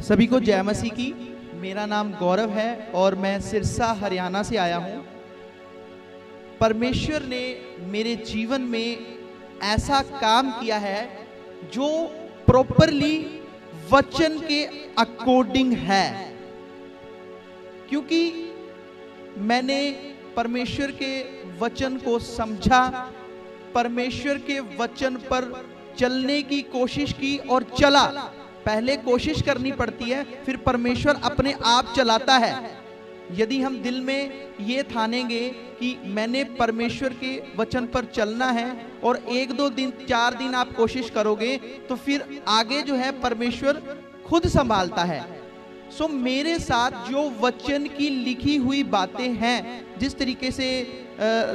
सभी को जय मसीह की। मेरा नाम गौरव है और मैं सिरसा हरियाणा से आया हूँ। परमेश्वर ने मेरे जीवन में ऐसा काम किया है जो प्रॉपरली वचन के अकॉर्डिंग है, क्योंकि मैंने परमेश्वर के वचन को समझा, परमेश्वर के वचन पर चलने की कोशिश की और चला। पहले कोशिश करनी पड़ती है, फिर परमेश्वर अपने आप चलाता है। यदि हम दिल में ये ठानेंगे कि मैंने परमेश्वर के वचन पर चलना है और 1-2 दिन 4 दिन आप कोशिश करोगे तो फिर आगे जो है परमेश्वर खुद संभालता है। सो मेरे साथ जो वचन की लिखी हुई बातें हैं, जिस तरीके से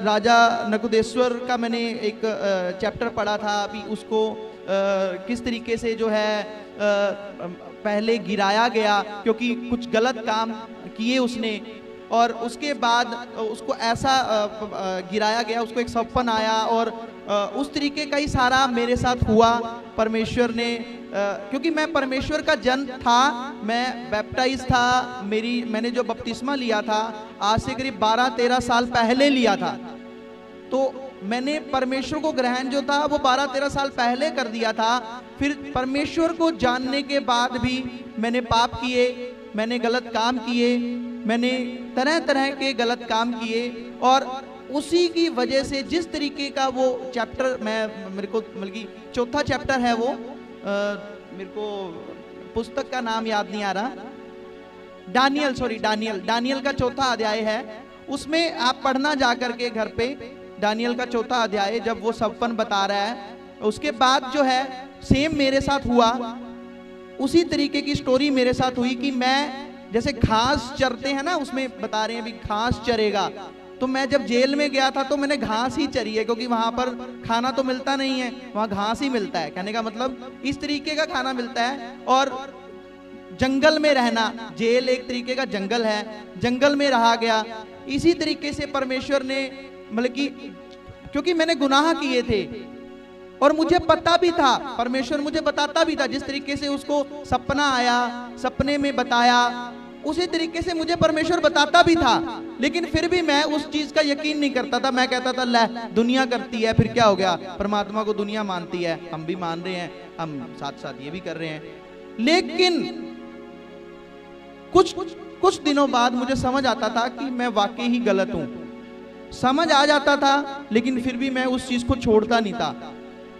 राजा नकुदेश्वर का मैंने एक चैप्टर पढ़ा था, अभी उसको किस तरीके से जो है पहले गिराया गया क्योंकि कुछ गलत काम किए उसने, और उसके बाद उसको ऐसा गिराया गया, उसको एक सपन आया और उस तरीके का ही सारा मेरे साथ हुआ। परमेश्वर ने क्योंकि मैं परमेश्वर का जन था, मैं बैप्टाइज था, मैंने जो बपतिस्मा लिया था आज से करीब 12-13 साल पहले लिया था। तो मैंने परमेश्वर को ग्रहण जो था वो 12-13 साल पहले कर दिया था। फिर परमेश्वर को जानने के बाद भी मैंने पाप किए, मैंने गलत काम किए, मैंने तरह तरह के गलत काम किए, और उसी की वजह से जिस तरीके का वो चैप्टर मेरे को बल्कि चौथा चैप्टर है वो, मेरे को पुस्तक का नाम याद नहीं आ रहा, दानियल का चौथा अध्याय है। उसमें आप पढ़ना जाकर के घर पे, दानियल का चौथा अध्याय जब वो सपन बता रहा है, उसके बाद जो है सेम मेरे साथ हुआ, उसी तरीके की स्टोरी मेरे साथ हुई कि मैं जैसे घास चरते हैं ना, उसमें बता रहे हैं भी घास चरेगा, तो मैं जब जेल में गया था तो मैंने घास ही चरी है, क्योंकि वहां पर खाना तो मिलता नहीं है, वहां घास ही मिलता है। कहने का मतलब इस तरीके का खाना मिलता है। और जंगल में रहना, जेल एक तरीके का जंगल है, जंगल में रहा गया। इसी तरीके से परमेश्वर ने मतलब कि क्योंकि मैंने गुनाह किए थे और मुझे पता भी था, परमेश्वर मुझे बताता भी था, जिस तरीके से उसको सपना आया, सपने में बताया, उसी तरीके से मुझे परमेश्वर बताता भी था, लेकिन फिर भी मैं उस चीज का यकीन नहीं करता था। मैं कहता था ले दुनिया करती है, फिर क्या हो गया, परमात्मा को दुनिया मानती है, हम भी मान रहे हैं, हम साथ साथ ये भी कर रहे हैं। लेकिन कुछ दिनों बाद मुझे समझ आता था कि मैं वाकई ही गलत हूं। समझ आ जाता था, लेकिन फिर भी मैं उस चीज को छोड़ता नहीं था।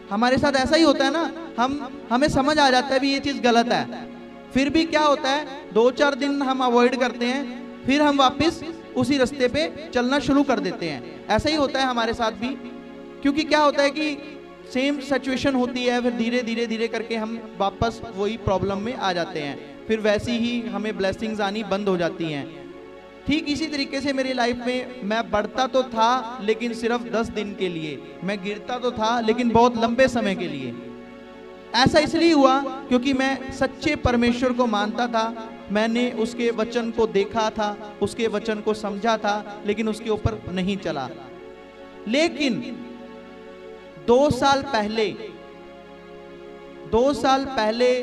हमारे साथ ऐसा ही होता है ना, हमें समझ आ जाता है भी ये चीज गलत है, फिर भी क्या होता है 2-4 दिन हम अवॉइड करते हैं, फिर हम वापस उसी रास्ते पे चलना शुरू कर देते हैं। ऐसा ही होता है हमारे साथ भी, क्योंकि क्या होता है कि सेम सिचुएशन होती है, फिर धीरे धीरे करके हम वापस वही प्रॉब्लम में आ जाते हैं, फिर वैसी ही हमें ब्लेसिंग्स आनी बंद हो जाती हैं। ठीक इसी तरीके से मेरी लाइफ में मैं बढ़ता तो था, लेकिन सिर्फ 10 दिन के लिए, मैं गिरता तो था लेकिन बहुत लंबे समय के लिए। ऐसा इसलिए हुआ क्योंकि मैं सच्चे परमेश्वर को मानता था, मैंने उसके वचन को देखा था, उसके वचन को समझा था, लेकिन उसके ऊपर नहीं चला। लेकिन 2 साल पहले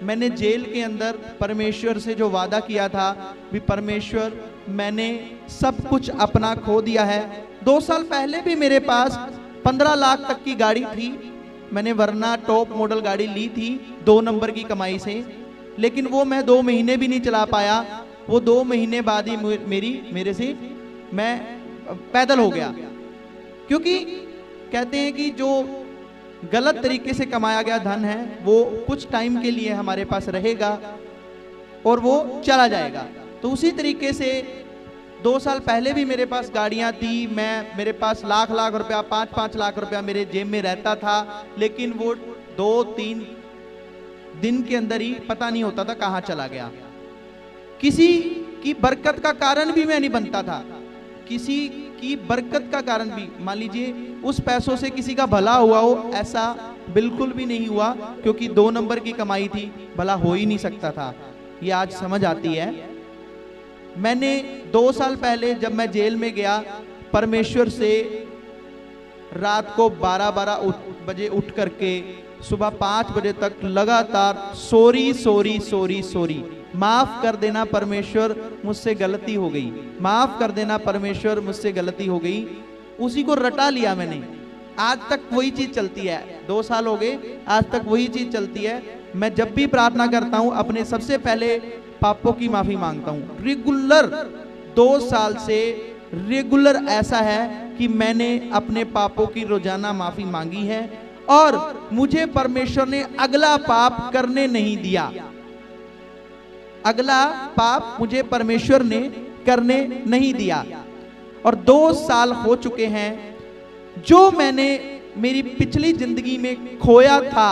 मैंने जेल के अंदर परमेश्वर से जो वादा किया था, भी परमेश्वर मैंने सब कुछ अपना खो दिया है। 2 साल पहले भी मेरे पास 15 लाख तक की गाड़ी थी, मैंने वरना टॉप मॉडल गाड़ी ली थी 2 नंबर की कमाई से, लेकिन वो मैं 2 महीने भी नहीं चला पाया। वो 2 महीने बाद ही मेरे से मैं पैदल हो गया, क्योंकि कहते हैं कि जो गलत तरीके से कमाया गया धन है वो कुछ टाइम के लिए हमारे पास रहेगा और वो चला जाएगा। तो उसी तरीके से 2 साल पहले भी मेरे पास गाड़ियां थी, मेरे पास लाख रुपया, 5-5 लाख रुपया मेरे जेब में रहता था, लेकिन वो 2-3 दिन के अंदर ही पता नहीं होता था कहाँ चला गया। किसी की बरकत का कारण भी मैं नहीं बनता था, किसी की बरकत का कारण भी, मान लीजिए उस पैसों से किसी का भला हुआ हो, ऐसा बिल्कुल भी नहीं हुआ, क्योंकि 2 नंबर की कमाई थी, भला हो ही नहीं सकता था। ये आज समझ आती है। मैंने 2 साल पहले जब मैं जेल में गया, परमेश्वर से रात को 12-12 बजे उठ करके सुबह 5 बजे तक लगातार सॉरी सॉरी सॉरी सॉरी, माफ कर देना परमेश्वर मुझसे गलती हो गई, माफ कर देना परमेश्वर मुझसे गलती हो गई। उसी को रटा लिया मैंने, आज तक वही चीज चलती है। 2 साल हो गए, आज तक वही चीज चलती है। मैं जब भी प्रार्थना करता हूं अपने सबसे पहले पापों की माफी मांगता हूं। रेगुलर 2 साल से रेगुलर ऐसा है कि मैंने अपने पापों की रोजाना माफी मांगी है और मुझे परमेश्वर ने अगला पाप करने नहीं दिया। अगला पाप मुझे परमेश्वर ने करने नहीं दिया। और 2 साल हो चुके हैं, जो मैंने मेरी पिछली जिंदगी में खोया था,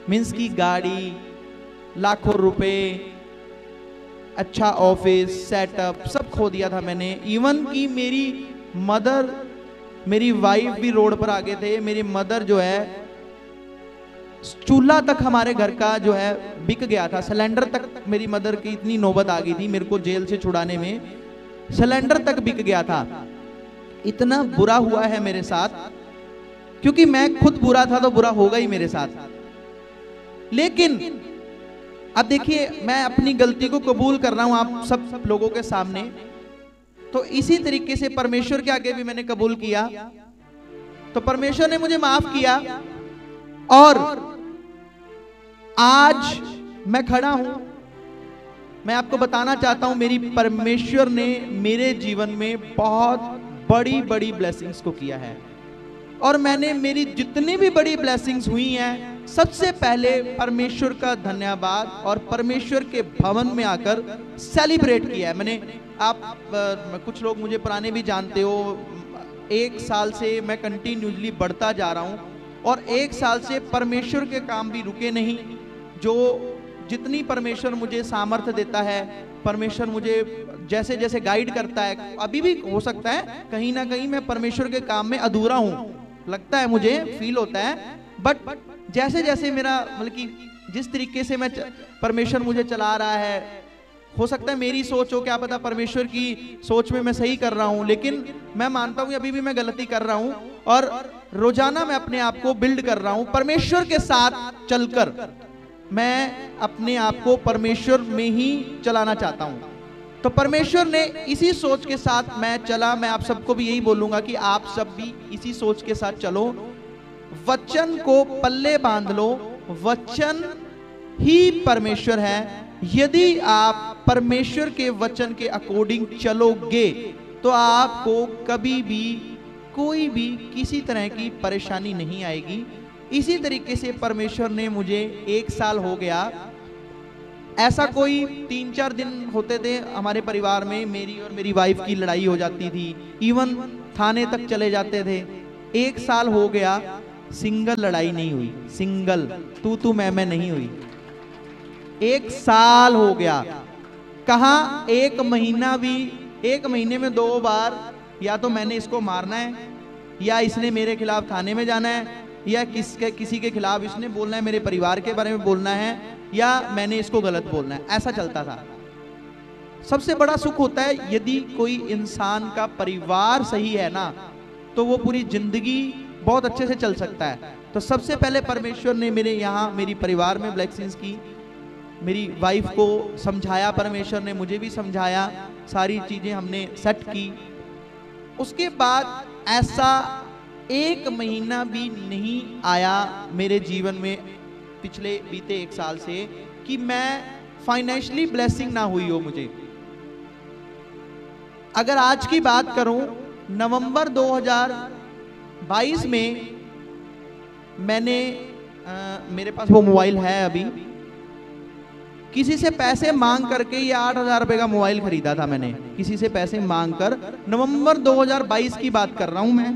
मीन्स की गाड़ी, लाखों रुपए, अच्छा ऑफिस सेटअप, सब खो दिया था मैंने। इवन की मेरी मदर, मेरी वाइफ भी रोड पर आ गए थे। मेरी मदर जो है, चूल्हा तक हमारे घर का जो है बिक गया था, सिलेंडर तक मेरी मदर की इतनी नौबत आ गई थी मेरे को जेल से छुड़ाने में, सिलेंडर तक बिक गया था। इतना बुरा हुआ है मेरे साथ, क्योंकि मैं खुद बुरा था तो बुरा होगा ही मेरे साथ। लेकिन अब देखिए, मैं अपनी गलती को कबूल कर रहा हूं आप सब लोगों के सामने, तो इसी तरीके से परमेश्वर के आगे भी मैंने कबूल किया, तो परमेश्वर ने मुझे माफ किया। और आज मैं खड़ा हूं, मैं आपको बताना चाहता हूं, मेरी परमेश्वर ने मेरे जीवन में बहुत बड़ी बड़ी ब्लेसिंग्स को किया है। और मैंने मेरी जितनी भी बड़ी ब्लेसिंग्स हुई हैं, सबसे पहले परमेश्वर का धन्यवाद और परमेश्वर के भवन में आकर सेलिब्रेट किया है मैंने। आप कुछ लोग मुझे पुराने भी जानते हो, 1 साल से मैं कंटिन्यूसली बढ़ता जा रहा हूं और 1 साल से परमेश्वर के काम भी रुके नहीं। जो जितनी परमेश्वर मुझे सामर्थ्य देता है, परमेश्वर मुझे जैसे जैसे गाइड करता है, अभी भी हो सकता है कहीं ना कहीं मैं परमेश्वर के काम में अधूरा हूं, लगता है मुझे, फील होता है, बट जैसे जैसे मेरा मतलब कि जिस तरीके से मैं परमेश्वर मुझे चला रहा है, हो सकता है मेरी सोच हो, क्या पता परमेश्वर की सोच में मैं सही कर रहा हूं, लेकिन मैं मानता हूं अभी भी मैं गलती कर रहा हूं और रोजाना मैं अपने आप को बिल्ड कर रहा हूं परमेश्वर के साथ चलकर। मैं अपने आप को परमेश्वर में ही चलाना चाहता हूं, तो परमेश्वर ने इसी सोच के साथ मैं चला। मैं आप सबको भी यही बोलूंगा कि आप सब भी इसी सोच के साथ चलो, वचन को पल्ले बांध लो, वचन ही परमेश्वर है। यदि आप परमेश्वर के वचन के अकॉर्डिंग चलोगे तो आपको कभी भी कोई भी किसी तरह की परेशानी नहीं आएगी। इसी तरीके से परमेश्वर ने मुझे 1 साल हो गया, ऐसा कोई 3-4 दिन होते थे हमारे परिवार में, मेरी और मेरी वाइफ की लड़ाई हो जाती थी, इवन थाने तक चले जाते थे। 1 साल हो गया, सिंगल लड़ाई नहीं हुई, सिंगल तू मैं नहीं हुई। 1 साल हो गया, कहां 1 महीना भी, 1 महीने में 2 बार या तो मैंने इसको मारना है, या इसने मेरे खिलाफ थाने में जाना है, या किसी के खिलाफ इसने बोलना है, मेरे परिवार के बारे में बोलना है, या मैंने इसको गलत बोलना है, ऐसा चलता था। सबसे बड़ा सुख होता है यदि कोई इंसान का परिवार सही है ना, तो वो पूरी जिंदगी बहुत अच्छे से चल सकता है। तो सबसे पहले परमेश्वर ने मेरे यहाँ मेरी परिवार में ब्लेसिंग्स की, मेरी वाइफ को समझाया, परमेश्वर ने मुझे भी समझाया, सारी चीजें हमने सेट की। उसके बाद ऐसा 1 महीना भी नहीं आया मेरे जीवन में पिछले बीते 1 साल से कि मैं फाइनेंशियली ब्लेसिंग ना हुई हो मुझे। अगर आज की बात करूं, नवंबर 2022 में मैंने मेरे पास वो मोबाइल है अभी, किसी से पैसे मांग करके ये 8,000 रुपए का मोबाइल खरीदा था मैंने, किसी से पैसे मांग कर। नवंबर 2022 की बात कर रहा हूं मैं,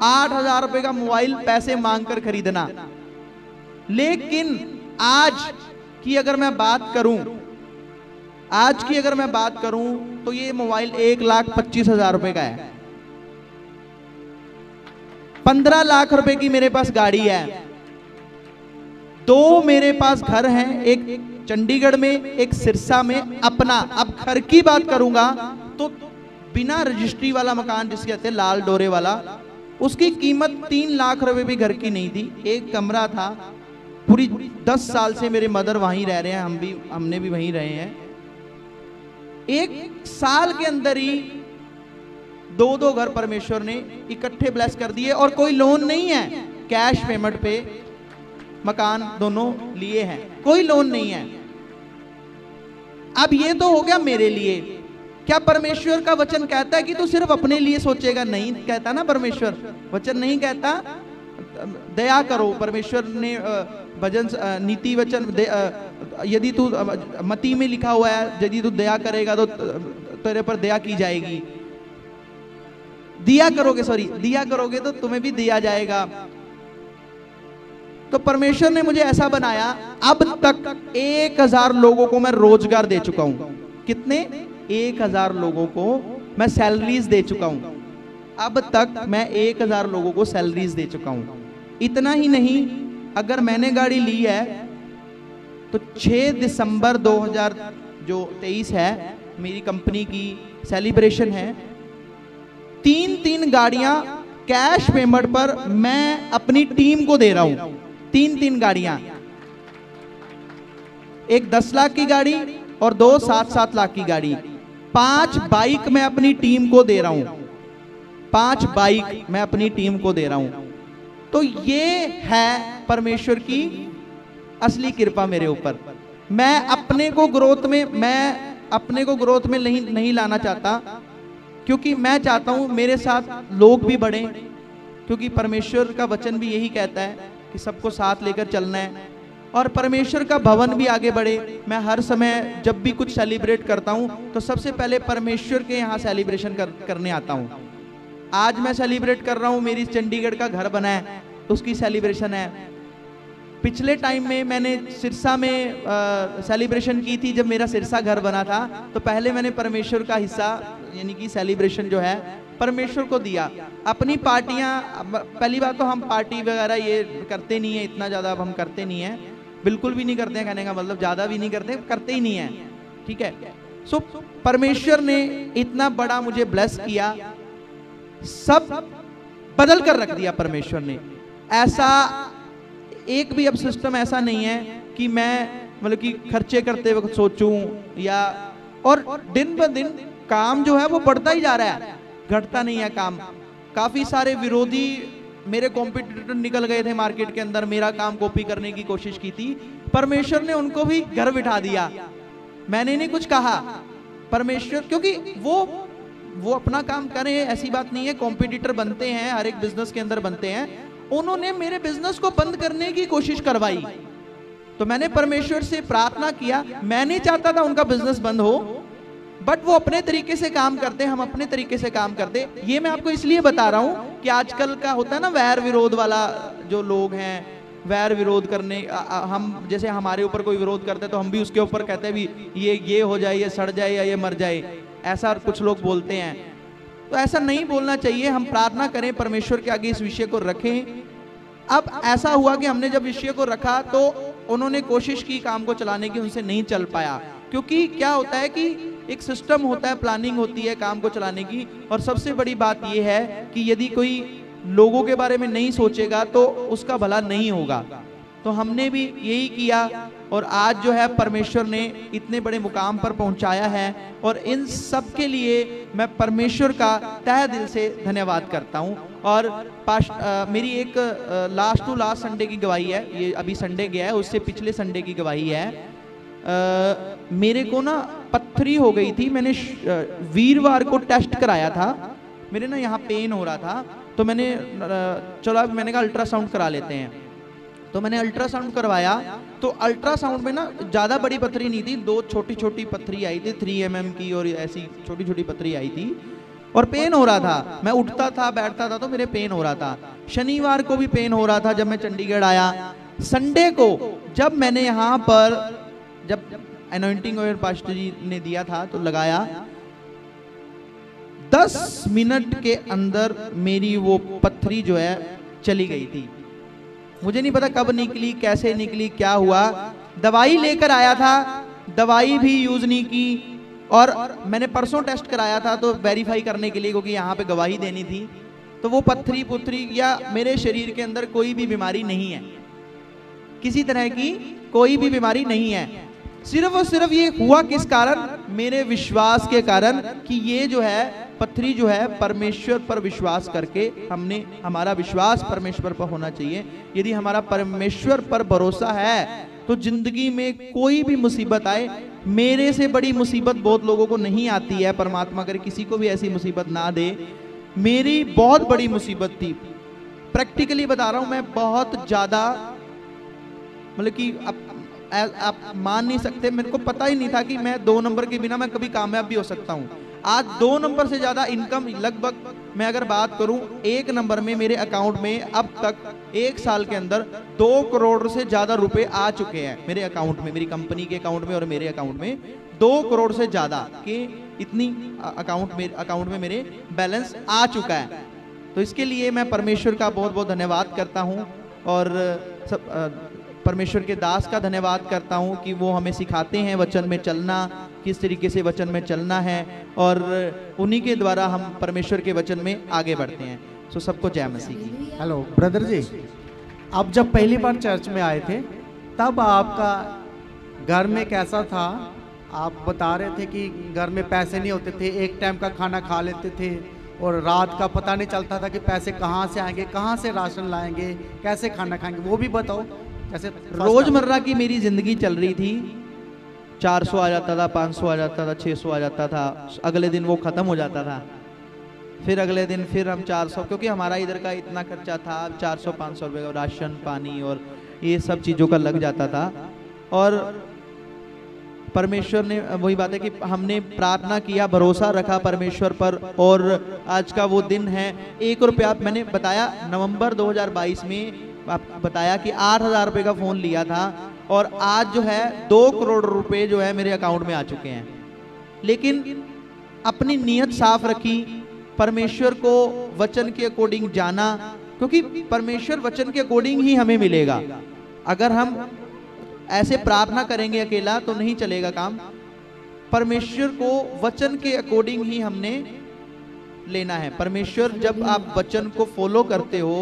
8,000 रुपए का मोबाइल पैसे मांग कर खरीदना। लेकिन आज की अगर मैं बात करूं, आज की अगर मैं बात करूं तो ये मोबाइल 1,25,000 रुपए का है। 15 लाख रुपए की मेरे पास गाड़ी है, 2 मेरे पास घर हैं, एक चंडीगढ़ में, एक सिरसा में अपना। अब घर की बात करूंगा तो बिना रजिस्ट्री वाला मकान जिसके कहते हैं, लाल डोरे वाला, उसकी कीमत 3 लाख रुपए भी घर की नहीं थी। एक कमरा था, पूरी 10 साल से मेरे मदर वहीं रह रहे हैं, हमने भी वहीं रहे हैं। 1 साल के अंदर ही 2 घर परमेश्वर ने इकट्ठे ब्लेस कर दिए, और कोई लोन नहीं है, कैश पेमेंट पे मकान दोनों लिए हैं, कोई लोन नहीं है। अब ये तो हो गया मेरे लिए। क्या परमेश्वर का वचन कहता है कि तू सिर्फ अपने लिए सोचेगा? नहीं कहता ना परमेश्वर, वचन नहीं कहता दया करो। परमेश्वर ने भजन नीति वचन यदि तू मती में लिखा हुआ है, यदि तू दया करेगा तो तेरे पर दया की जाएगी, दिया करोगे तो तुम्हें भी दिया जाएगा। तो परमेश्वर ने मुझे ऐसा बनाया, अब तक 1000 लोगों को मैं रोजगार दे चुका हूं। कितने? 1000 लोगों को मैं सैलरीज दे चुका हूं। अब तक मैं 1000 लोगों को सैलरीज दे चुका हूं। इतना ही नहीं, अगर मैंने गाड़ी ली है तो 6 दिसंबर 2023 है, मेरी कंपनी की सेलिब्रेशन है। 3 गाड़ियां कैश पेमेंट पर मैं अपनी टीम को दे रहा हूं। 3 गाड़ियां, एक 10 लाख की गाड़ी और 2 7-7 लाख की गाड़ी। 5 बाइक मैं अपनी टीम को दे रहा हूं। 5 बाइक मैं अपनी टीम को दे रहा हूं। तो ये है परमेश्वर की असली कृपा मेरे ऊपर। मैं अपने को ग्रोथ में नहीं लाना चाहता, क्योंकि मैं चाहता हूं मेरे साथ लोग भी बढ़े, क्योंकि परमेश्वर का वचन भी यही कहता है कि सबको साथ लेकर चलना है, और परमेश्वर का भवन भी आगे बढ़े। मैं हर समय जब भी कुछ सेलिब्रेट करता हूं तो सबसे पहले परमेश्वर के यहाँ सेलिब्रेशन करने आता हूं। आज मैं सेलिब्रेट कर रहा हूं, मेरी चंडीगढ़ का घर बना है, उसकी सेलिब्रेशन है। पिछले टाइम में मैंने सिरसा में सेलिब्रेशन की थी, जब मेरा सिरसा घर बना था, तो पहले मैंने परमेश्वर का हिस्सा यानी कि सेलिब्रेशन जो है परमेश्वर को दिया। अपनी पार्टियां, पहली बात तो हम पार्टी वगैरह ये करते नहीं है, इतना ज़्यादा अब हम करते नहीं है, बिल्कुल भी नहीं करते हैं, कहने का मतलब ज़्यादा भी नहीं करते ही नहीं है, ठीक है। सो परमेश्वर ने इतना बड़ा मुझे ब्लेस किया, सब बदल कर रख दिया परमेश्वर ने। ऐसा एक भी अब सिस्टम ऐसा नहीं है कि मैं मतलब कि खर्चे करते वक्त सोचूं, या और दिन ब दिन काम जो है वो बढ़ता ही जा रहा है, घटता नहीं है काम। काफी सारे विरोधी मेरे कॉम्पिटिटर निकल गए थे मार्केट के अंदर, मेरा काम कॉपी करने की कोशिश की थी, परमेश्वर ने उनको भी घर बिठा दिया। मैंने नहीं कुछ कहा, परमेश्वर, क्योंकि वो अपना काम करें, ऐसी बात नहीं है। कॉम्पिटिटर बनते हैं, हर एक बिजनेस के अंदर बनते हैं। उन्होंने मेरे बिजनेस को बंद करने की कोशिश करवाई, तो मैंने परमेश्वर से प्रार्थना किया। मैं नहीं चाहता था उनका बिजनेस बंद हो, बट वो अपने तरीके से काम करते, हम अपने तरीके से काम करते। ये मैं आपको इसलिए बता रहा हूं कि आजकल का होता है ना वैर विरोध वाला, जो लोग हैं वैर विरोध करने, हम जैसे हमारे ऊपर कोई विरोध करते हैं तो हम भी उसके ऊपर कहते हैं भी ये हो जाए, ये सड़ जाए, या ये मर जाए, ऐसा कुछ लोग बोलते हैं। तो ऐसा नहीं बोलना चाहिए। हम प्रार्थना करें, परमेश्वर के आगे इस विषय को रखें। अब ऐसा हुआ कि हमने जब विषय को रखा तो उन्होंने कोशिश की काम को चलाने की, उनसे नहीं चल पाया। क्योंकि क्या होता है कि एक सिस्टम होता है, प्लानिंग होती है काम को चलाने की, और सबसे बड़ी बात यह है कि यदि कोई लोगों के बारे में नहीं सोचेगा तो उसका भला नहीं होगा। तो हमने भी यही किया, और आज जो है परमेश्वर ने इतने बड़े मुकाम पर पहुंचाया है, और इन सब के लिए मैं परमेश्वर का तहे दिल से धन्यवाद करता हूं। और मेरी एक लास्ट टू लास्ट संडे की गवाही है, ये अभी संडे गया है, उससे पिछले संडे की गवाही है। मेरे को ना पत्थरी हो गई थी, मैंने वीरवार को टेस्ट कराया था, मेरे ना यहाँ पेन हो रहा था, तो मैंने मैंने कहा अल्ट्रासाउंड करा लेते हैं। तो मैंने अल्ट्रासाउंड करवाया, तो अल्ट्रासाउंड में ना ज़्यादा बड़ी पत्थरी नहीं थी, 2 छोटी छोटी पत्थरी आई थी 3 mm की, और ऐसी छोटी छोटी पत्थरी आई थी, और पेन हो रहा था। मैं उठता था बैठता था तो मेरे पेन हो रहा था। शनिवार को भी पेन हो रहा था जब मैं चंडीगढ़ आया। संडे को जब मैंने यहाँ पर जब अनॉइंटिंग ऑयल पास्टर जी ने दिया था तो लगाया, 10 मिनट के अंदर मेरी वो पत्थरी जो है चली गई थी। मुझे नहीं पता कब निकली, कैसे निकली, क्या हुआ। दवाई लेकर आया था, दवाई भी यूज नहीं की, और मैंने परसों टेस्ट कराया था तो वेरीफाई करने के लिए, क्योंकि यहाँ पे गवाही देनी थी। तो वो पत्थरी पुत्थरी या मेरे शरीर के अंदर कोई भी बीमारी नहीं है, किसी तरह की कोई भी बीमारी नहीं है। सिर्फ और सिर्फ ये हुआ किस कारण? मेरे विश्वास के कारण कि ये जो है पथरी जो है परमेश्वर पर विश्वास करके हमने, हमारा विश्वास परमेश्वर पर होना चाहिए। यदि हमारा परमेश्वर पर भरोसा है तो जिंदगी में कोई भी मुसीबत आए, मेरे से बड़ी मुसीबत बहुत लोगों को नहीं आती है, परमात्मा करे किसी को भी ऐसी मुसीबत ना दे। मेरी बहुत बड़ी मुसीबत थी, प्रैक्टिकली बता रहा हूं मैं, बहुत ज्यादा, मतलब कि आप मान नहीं सकते, मेरे को पता ही नहीं था कि मैं 2 नंबर के बिना मैं कभी कामयाब भी हो सकता हूं। आज 2 नंबर से ज्यादा इनकम, लगभग मैं अगर बात करूं 1 नंबर में मेरे अकाउंट में अब तक 1 साल के अंदर 2 करोड़ से ज्यादा रुपए आ चुके हैं मेरे अकाउंट में, मेरी कंपनी के अकाउंट में और मेरे अकाउंट में 2 करोड़ से ज्यादा के इतनी अकाउंट में मेरे बैलेंस आ चुका है। तो इसके लिए मैं परमेश्वर का बहुत बहुत धन्यवाद करता हूं और परमेश्वर के दास का धन्यवाद करता हूं कि वो हमें सिखाते हैं वचन में चलना, किस तरीके से वचन में चलना है, और उन्हीं के द्वारा हम परमेश्वर के वचन में आगे बढ़ते हैं। सो सबको जय मसीह की। हेलो ब्रदर जी, आप जब पहली बार चर्च में आए थे तब आपका घर में कैसा था? आप बता रहे थे कि घर में पैसे नहीं होते थे, एक टाइम का खाना खा लेते थे और रात का पता नहीं चलता था कि पैसे कहाँ से आएंगे, कहाँ से राशन लाएंगे, कैसे खाना खाएंगे, वो भी बताओ। जैसे रोजमर्रा की मेरी जिंदगी चल रही थी, 400 आ जाता था, 500 आ जाता था, 600 आ जाता था, अगले दिन वो खत्म हो जाता था, फिर अगले दिन फिर हम 400, क्योंकि हमारा इधर का इतना खर्चा था, 400-500 रुपए का राशन पानी और ये सब चीज़ों का लग जाता था। और परमेश्वर ने, वही बात है कि हमने प्रार्थना किया, भरोसा रखा परमेश्वर पर, और आज का वो दिन है। 1 रुपया मैंने बताया, नवंबर 2022 में बताया कि 8,000 रुपये का फ़ोन लिया था और आज जो है 2 करोड़ रुपए जो है मेरे अकाउंट में आ चुके हैं। लेकिन अपनी नीयत साफ रखी, परमेश्वर को वचन के अकॉर्डिंग जाना, क्योंकि परमेश्वर वचन के अकॉर्डिंग ही हमें मिलेगा। अगर हम ऐसे प्रार्थना करेंगे अकेला तो नहीं चलेगा काम। परमेश्वर को वचन के अकॉर्डिंग ही हमने लेना है। परमेश्वर, जब आप वचन को फॉलो करते हो,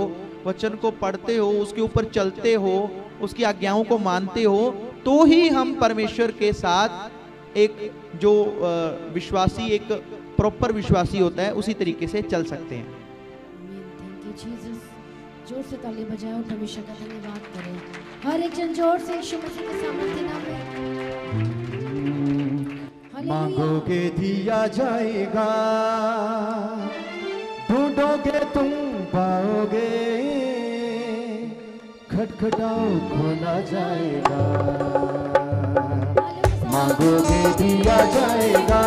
वचन को पढ़ते हो, उसके ऊपर चलते हो, उसकी आज्ञाओं को मानते हो, तो ही हम परमेश्वर के साथ एक जो विश्वासी, एक प्रॉपर विश्वासी होता है, उसी तरीके से चल सकते हैं। जोर से ताली बजाएं और परमेश्वर का धन्यवाद करें। हर एक जन जोर से यीशु मसीह के सामर्थ्य नाम में मांगोगे दिया जाएगा, ढूंढोगे तुम पाओगे, खटखटाओ खोला जाएगा। मांगोगे दिया जाएगा,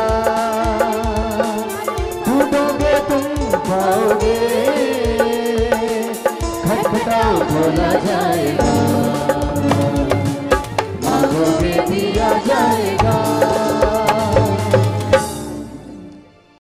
ढूंढोगे तुम पाओगे, खटखटाओ खोला जाएगा। मांगोगे दिया जाएगा।